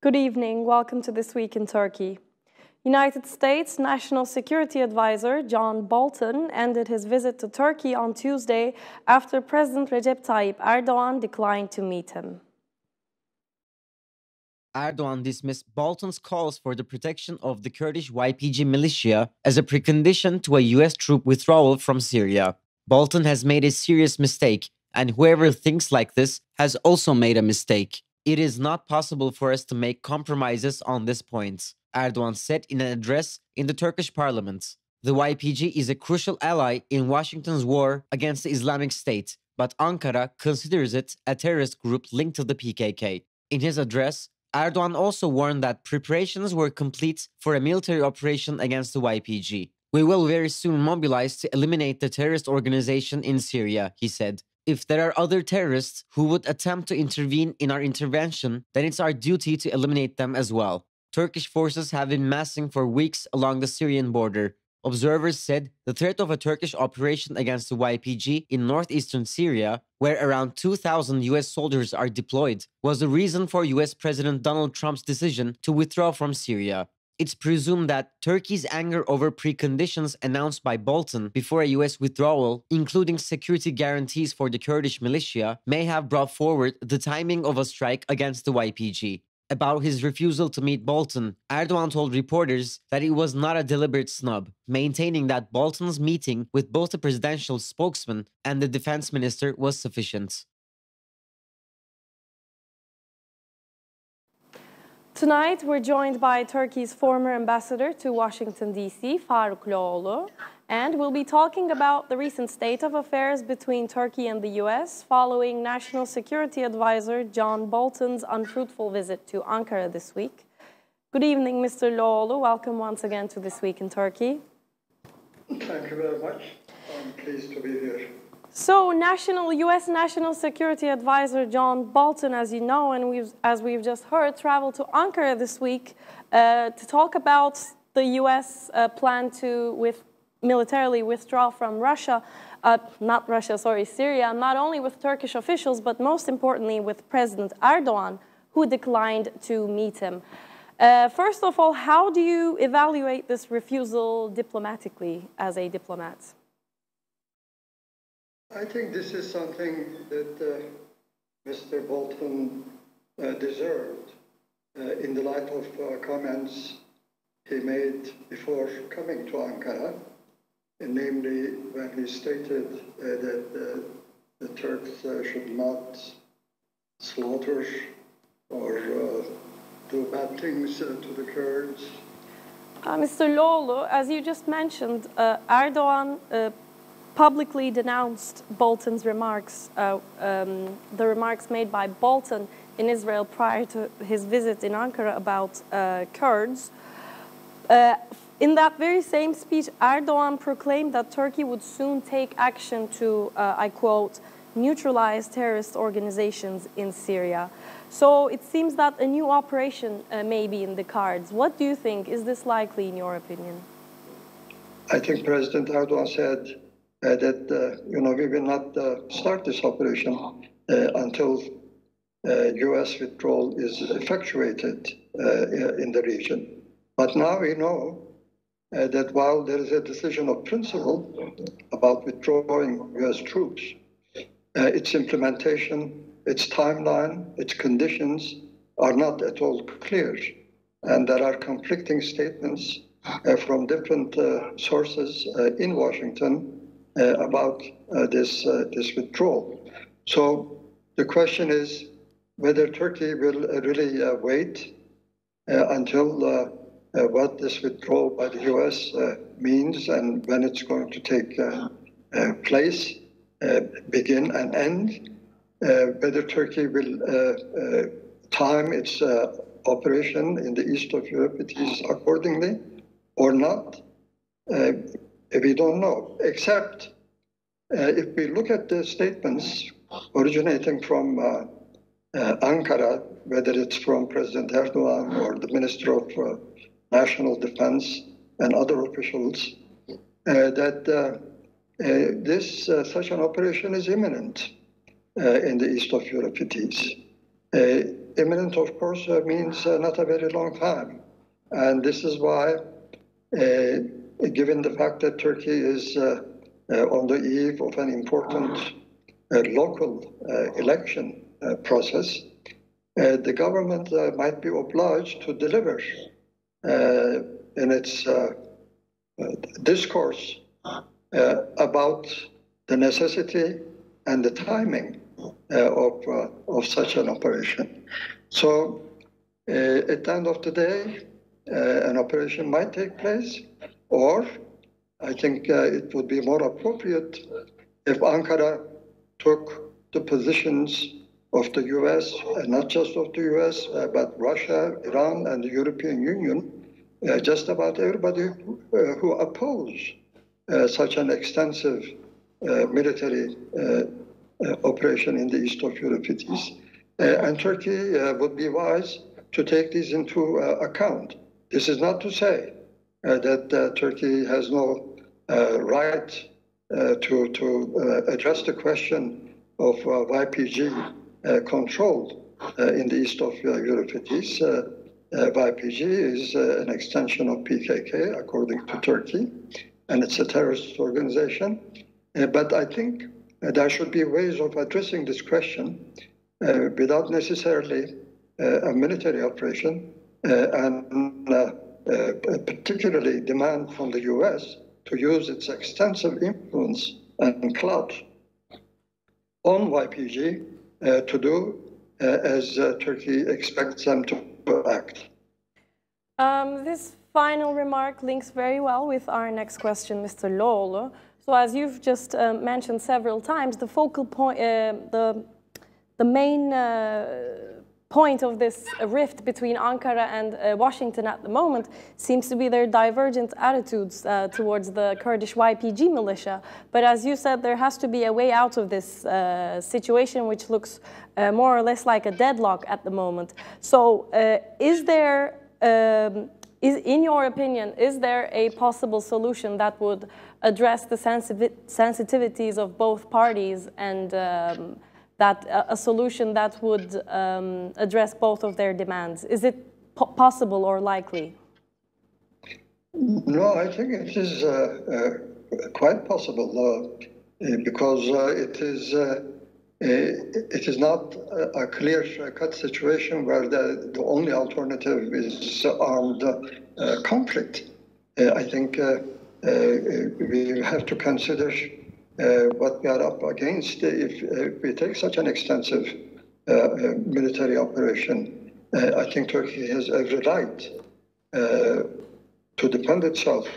Good evening. Welcome to This Week in Turkey. United States National Security Advisor John Bolton ended his visit to Turkey on Tuesday after President Recep Tayyip Erdoğan declined to meet him. Erdoğan dismissed Bolton's calls for the protection of the Kurdish YPG militia as a precondition to a U.S. troop withdrawal from Syria. Bolton has made a serious mistake, and whoever thinks like this has also made a mistake. It is not possible for us to make compromises on this point, Erdoğan said in an address in the Turkish parliament. The YPG is a crucial ally in Washington's war against the Islamic State, but Ankara considers it a terrorist group linked to the PKK. In his address, Erdoğan also warned that preparations were complete for a military operation against the YPG. We will very soon mobilize to eliminate the terrorist organization in Syria, he said. If there are other terrorists who would attempt to intervene in our intervention, then it's our duty to eliminate them as well. Turkish forces have been massing for weeks along the Syrian border. Observers said the threat of a Turkish operation against the YPG in northeastern Syria, where around 2,000 US soldiers are deployed, was the reason for US President Donald Trump's decision to withdraw from Syria. It's presumed that Turkey's anger over preconditions announced by Bolton before a US withdrawal, including security guarantees for the Kurdish militia, may have brought forward the timing of a strike against the YPG. About his refusal to meet Bolton, Erdoğan told reporters that it was not a deliberate snub, maintaining that Bolton's meeting with both the presidential spokesman and the defense minister was sufficient. Tonight, we're joined by Turkey's former ambassador to Washington, D.C., Faruk Loğoğlu, and we'll be talking about the recent state of affairs between Turkey and the U.S. following National Security Advisor John Bolton's unfruitful visit to Ankara this week. Good evening, Mr. Loğoğlu. Welcome once again to This Week in Turkey. Thank you very much. I'm pleased to be here. So, U.S. National Security Advisor John Bolton, as you know, and as we've just heard, traveled to Ankara this week to talk about the U.S. Plan to militarily withdraw from Syria, not only with Turkish officials, but most importantly with President Erdoğan, who declined to meet him. First of all, how do you evaluate this refusal diplomatically as a diplomat? I think this is something that Mr. Bolton deserved in the light of comments he made before coming to Ankara, and namely when he stated that the Turks should not slaughter or do bad things to the Kurds. Mr. Loğoğlu, as you just mentioned, Erdoğan publicly denounced Bolton's remarks, the remarks made by Bolton in Israel prior to his visit in Ankara about Kurds. In that very same speech, Erdoğan proclaimed that Turkey would soon take action to, I quote, neutralize terrorist organizations in Syria. So it seems that a new operation may be in the cards. What do you think? Is this likely in your opinion? I think President Erdoğan said that we will not start this operation until U.S. withdrawal is effectuated in the region. But now we know that while there is a decision of principle about withdrawing U.S. troops, its implementation, its timeline, its conditions are not at all clear. And there are conflicting statements from different sources in Washington about this withdrawal. So the question is whether Turkey will really wait until what this withdrawal by the U.S. means and when it's going to take place, begin and end, whether Turkey will time its operation in the east of Euphrates accordingly or not. We don't know, except if we look at the statements originating from Ankara, whether it's from President Erdoğan or the Minister of National Defense and other officials, that such an operation is imminent in the east of Euphrates. imminent, of course, means not a very long time. And this is why, given the fact that Turkey is on the eve of an important local election process, the government might be obliged to deliver in its discourse about the necessity and the timing of such an operation. So at the end of the day, an operation might take place, or I think it would be more appropriate if Ankara took the positions of the U.S., and not just of the U.S., but Russia, Iran, and the European Union, just about everybody who oppose such an extensive military operation in the east of Euphrates. And Turkey would be wise to take these into account. This is not to say that Turkey has no right to address the question of YPG controlled in the east of Euphrates. YPG is an extension of PKK, according to Turkey, and it's a terrorist organization. But I think there should be ways of addressing this question without necessarily a military operation, and particularly demand from the U.S. to use its extensive influence and clout on YPG to do as Turkey expects them to act. This final remark links very well with our next question, Mr. Loğoğlu. So as you've just mentioned several times, the focal point, the main point of this rift between Ankara and Washington at the moment seems to be their divergent attitudes towards the Kurdish YPG militia. But as you said, there has to be a way out of this situation, which looks more or less like a deadlock at the moment. So in your opinion, is there a possible solution that would address the sensitivities of both parties, and that a solution that would address both of their demands? Is it possible or likely? No, I think it is quite possible because it is not a clear-cut situation where the only alternative is armed conflict. I think we have to consider what we are up against if we take such an extensive military operation. I think Turkey has every right to defend itself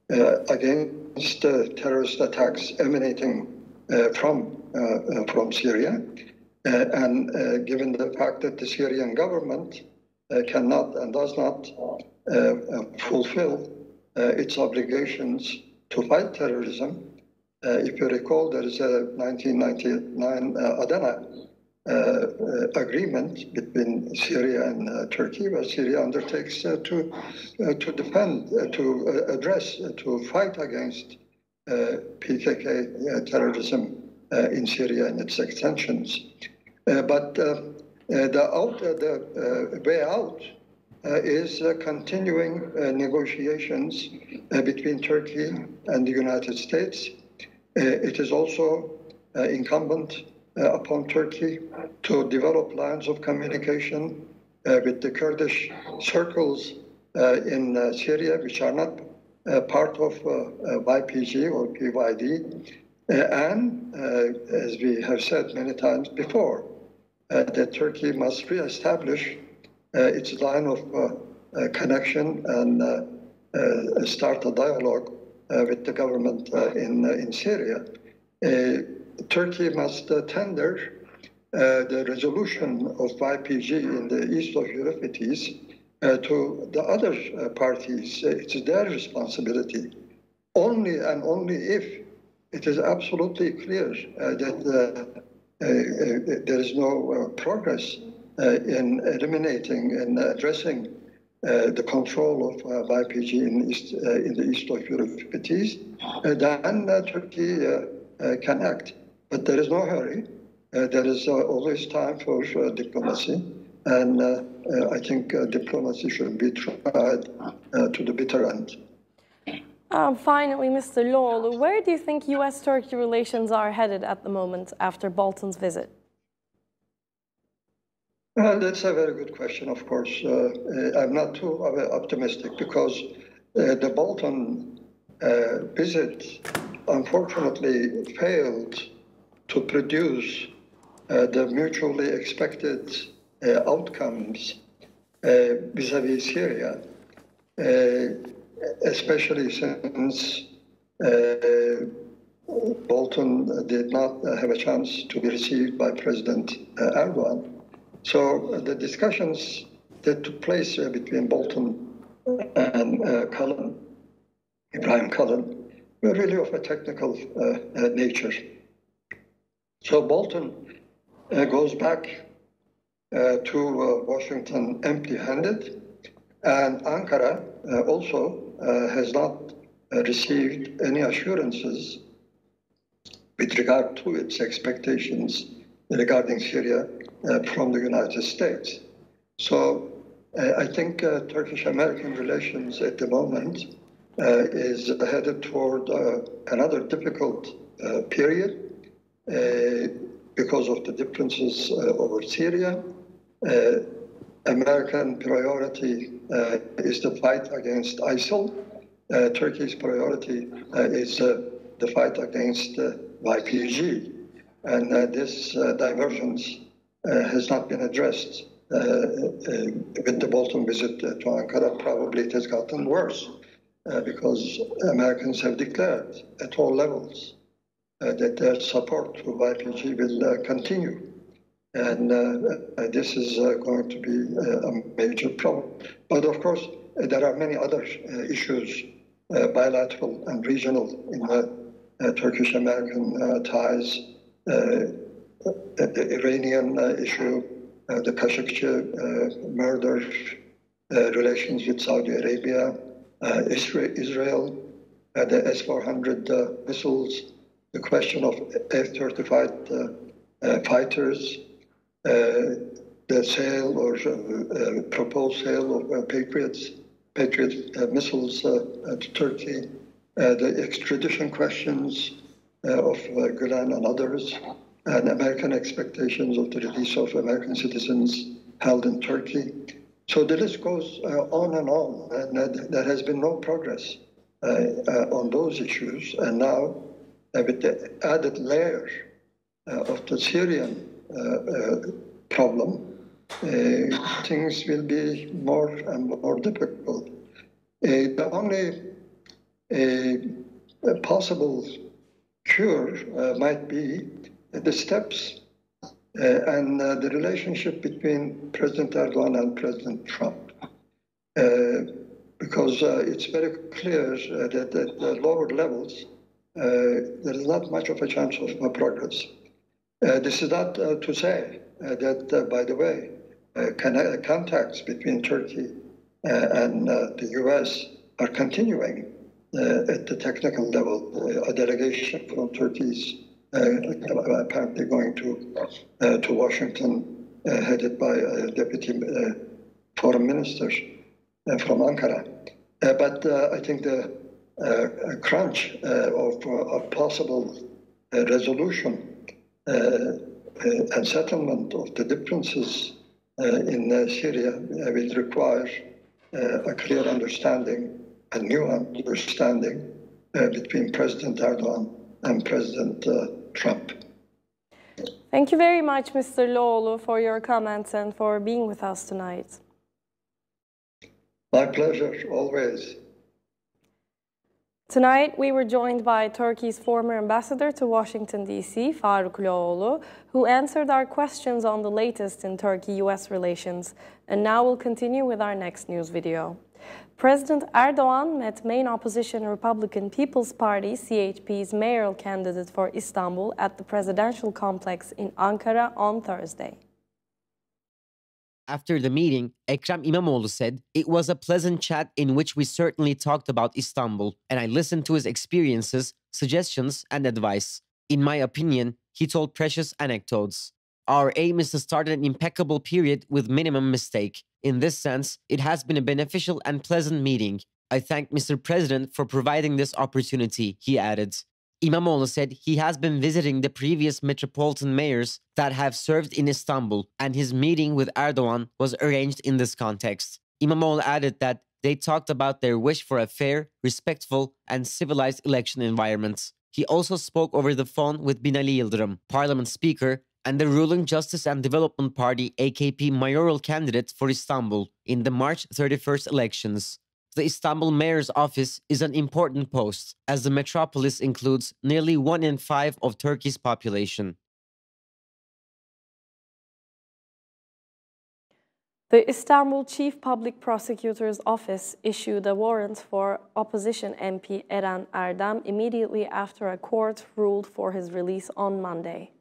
against terrorist attacks emanating from Syria. And given the fact that the Syrian government cannot and does not fulfill its obligations to fight terrorism, if you recall, there is a 1999 Adana agreement between Syria and Turkey, where Syria undertakes to defend, to address, to fight against PKK terrorism in Syria and its extensions. But the way out is continuing negotiations between Turkey and the United States. It is also incumbent upon Turkey to develop lines of communication with the Kurdish circles in Syria, which are not part of YPG or PYD. And as we have said many times before, that Turkey must reestablish its line of connection and start a dialogue with the government in Syria. Turkey must tender the resolution of YPG in the east of Euphrates to the other parties. It's their responsibility. Only and only if it is absolutely clear that there is no progress in eliminating and addressing the control of YPG in the east of Euphrates, then Turkey can act. But there is no hurry. There is always time for diplomacy. and I think diplomacy should be tried to the bitter end. Finally, Mr. Loğoğlu, where do you think U.S.-Turkey relations are headed at the moment after Bolton's visit? Well, that's a very good question, of course. I'm not too optimistic because the Bolton visit unfortunately failed to produce the mutually expected outcomes vis-à-vis Syria, especially since Bolton did not have a chance to be received by President Erdogan. So the discussions that took place between Bolton and Ibrahim Cullen, were really of a technical nature. So Bolton goes back to Washington empty-handed, and Ankara also has not received any assurances with regard to its expectations regarding Syria from the United States. So I think Turkish-American relations at the moment is headed toward another difficult period because of the differences over Syria. American priority is the fight against ISIL. Turkey's priority is the fight against YPG. And this divergence has not been addressed with the Bolton visit to Ankara. Probably it has gotten worse because Americans have declared at all levels that their support to YPG will continue. And this is going to be a major problem. But of course, there are many other issues, bilateral and regional, in the Turkish-American ties. The Iranian issue, the Khashoggi murder, relations with Saudi Arabia, Israel, the S-400 missiles, the question of F-35 fighters, the sale or proposed sale of Patriot missiles to Turkey, the extradition questions of Gülen and others, and American expectations of the release of American citizens held in Turkey. So the list goes on, and there has been no progress on those issues. And now, with the added layer of the Syrian problem, things will be more and more difficult. The only possible cure might be the steps and the relationship between President Erdogan and President Trump. Because it's very clear that at the lower levels, there is not much of a chance of progress. This is not to say that, by the way, contacts between Turkey and the U.S. are continuing at the technical level. A delegation from Turkey is apparently going to Washington, headed by a deputy foreign minister from Ankara. But I think the crunch of a possible resolution and settlement of the differences in Syria will require a clear understanding, a new understanding between President Erdogan and President Trump. Thank you very much, Mr. Loğoğlu, for your comments and for being with us tonight. My pleasure, always. Tonight, we were joined by Turkey's former ambassador to Washington, D.C., Faruk Loğoğlu, who answered our questions on the latest in Turkey-U.S. relations. And now we'll continue with our next news video. President Erdogan met main opposition Republican People's Party, CHP's mayoral candidate for Istanbul at the presidential complex in Ankara on Thursday. After the meeting, Ekrem İmamoğlu said, "It was a pleasant chat in which we certainly talked about Istanbul, and I listened to his experiences, suggestions, and advice. In my opinion, he told precious anecdotes." Our aim is to start an impeccable period with minimum mistake. In this sense, it has been a beneficial and pleasant meeting. I thank Mr. President for providing this opportunity, he added. İmamoğlu said he has been visiting the previous metropolitan mayors that have served in Istanbul, and his meeting with Erdogan was arranged in this context. İmamoğlu added that they talked about their wish for a fair, respectful, and civilized election environment. He also spoke over the phone with Binali Yıldırım, Parliament Speaker, and the ruling Justice and Development Party AKP mayoral candidate for Istanbul in the March 31st elections. The Istanbul mayor's office is an important post, as the metropolis includes nearly 1 in 5 of Turkey's population. The Istanbul Chief Public Prosecutor's Office issued a warrant for opposition MP Eren Erdem immediately after a court ruled for his release on Monday.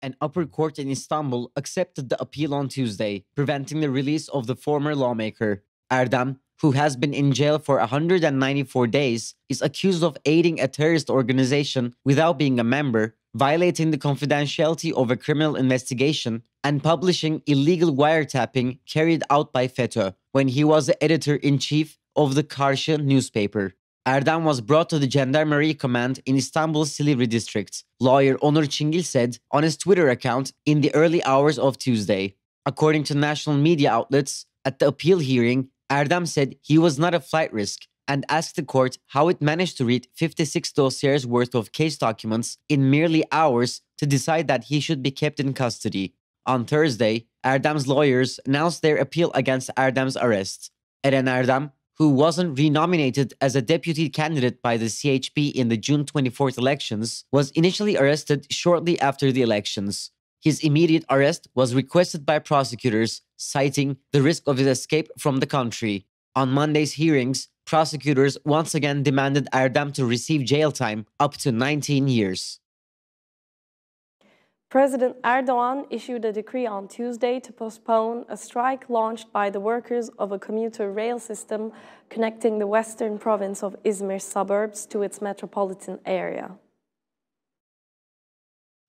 An upper court in Istanbul accepted the appeal on Tuesday, preventing the release of the former lawmaker. Erdem, who has been in jail for 194 days, is accused of aiding a terrorist organization without being a member, violating the confidentiality of a criminal investigation, and publishing illegal wiretapping carried out by FETÖ when he was the editor-in-chief of the Karşı newspaper. Erdem was brought to the Gendarmerie Command in Istanbul's Silivri district, lawyer Onur Çingil said on his Twitter account in the early hours of Tuesday. According to national media outlets, at the appeal hearing, Erdem said he was not a flight risk and asked the court how it managed to read 56 dossiers worth of case documents in merely hours to decide that he should be kept in custody. On Thursday, Erdem's lawyers announced their appeal against Erdem's arrest. Eren Erdem, who wasn't renominated as a deputy candidate by the CHP in the June 24th elections, was initially arrested shortly after the elections. His immediate arrest was requested by prosecutors, citing the risk of his escape from the country. On Monday's hearings, prosecutors once again demanded Erdem to receive jail time up to 19 years. President Erdogan issued a decree on Tuesday to postpone a strike launched by the workers of a commuter rail system connecting the western province of Izmir suburbs to its metropolitan area.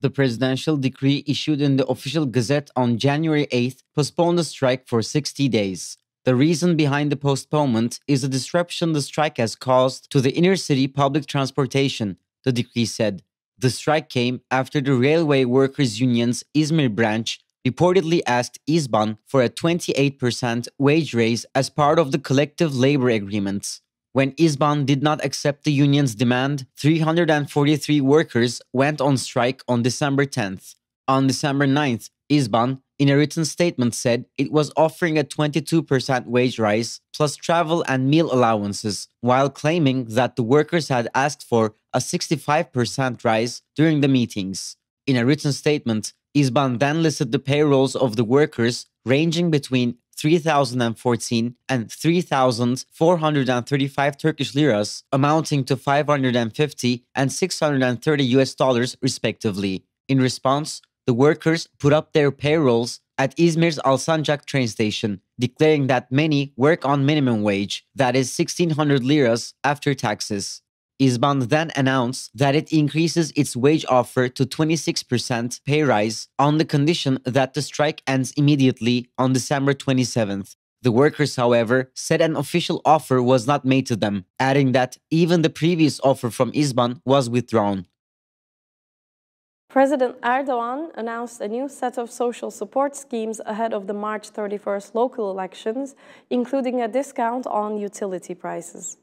The presidential decree issued in the official gazette on January 8th postponed the strike for 60 days. The reason behind the postponement is the disruption the strike has caused to the inner-city public transportation, the decree said. The strike came after the Railway Workers Union's Izmir branch reportedly asked İzban for a 28% wage raise as part of the collective labor agreement. When İzban did not accept the union's demand, 343 workers went on strike on December 10th. On December 9th, İzban, in a written statement, said it was offering a 22% wage rise plus travel and meal allowances, while claiming that the workers had asked for a 65% rise during the meetings. In a written statement, İzban then listed the payrolls of the workers ranging between 3,014 and 3,435 Turkish liras, amounting to 550 and 630 US dollars respectively. In response, the workers put up their payrolls at Izmir's Alsancak train station, declaring that many work on minimum wage, that is 1,600 liras after taxes. İzban then announced that it increases its wage offer to 26% pay rise on the condition that the strike ends immediately on December 27th. The workers, however, said an official offer was not made to them, adding that even the previous offer from İzban was withdrawn. President Erdogan announced a new set of social support schemes ahead of the March 31st local elections, including a discount on utility prices.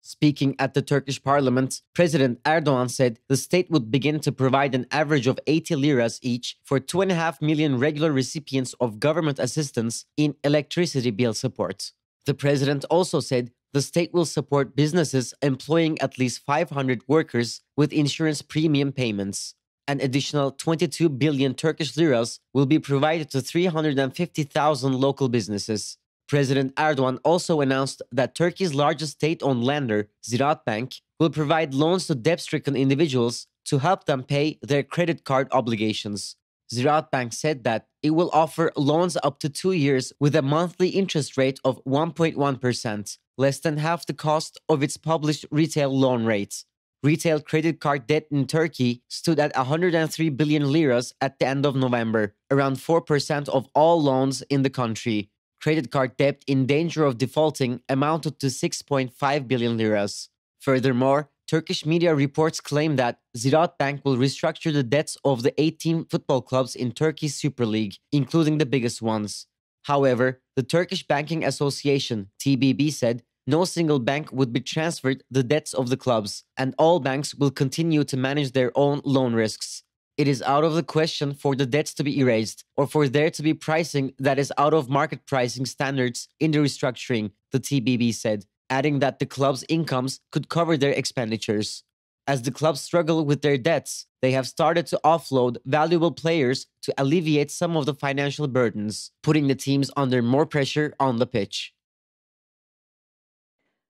Speaking at the Turkish parliament, President Erdogan said the state would begin to provide an average of 80 liras each for 2.5 million regular recipients of government assistance in electricity bill support. The president also said the state will support businesses employing at least 500 workers with insurance premium payments. An additional 22 billion Turkish liras will be provided to 350,000 local businesses. President Erdogan also announced that Turkey's largest state-owned lender, Ziraat Bank, will provide loans to debt-stricken individuals to help them pay their credit card obligations. Ziraat Bank said that it will offer loans up to 2 years with a monthly interest rate of 1.1%, less than half the cost of its published retail loan rate. Retail credit card debt in Turkey stood at 103 billion liras at the end of November, around 4% of all loans in the country. Credit card debt in danger of defaulting amounted to 6.5 billion liras. Furthermore, Turkish media reports claim that Ziraat Bank will restructure the debts of the 18 football clubs in Turkey's Super League, including the biggest ones. However, the Turkish Banking Association, TBB, said no single bank would be transferred the debts of the clubs, and all banks will continue to manage their own loan risks. It is out of the question for the debts to be erased, or for there to be pricing that is out of market pricing standards in the restructuring, the TBB said, adding that the club's incomes could cover their expenditures. As the clubs struggle with their debts, they have started to offload valuable players to alleviate some of the financial burdens, putting the teams under more pressure on the pitch.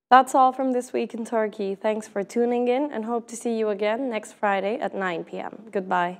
That's all from This Week in Turkey. Thanks for tuning in and hope to see you again next Friday at 9 p.m. Goodbye.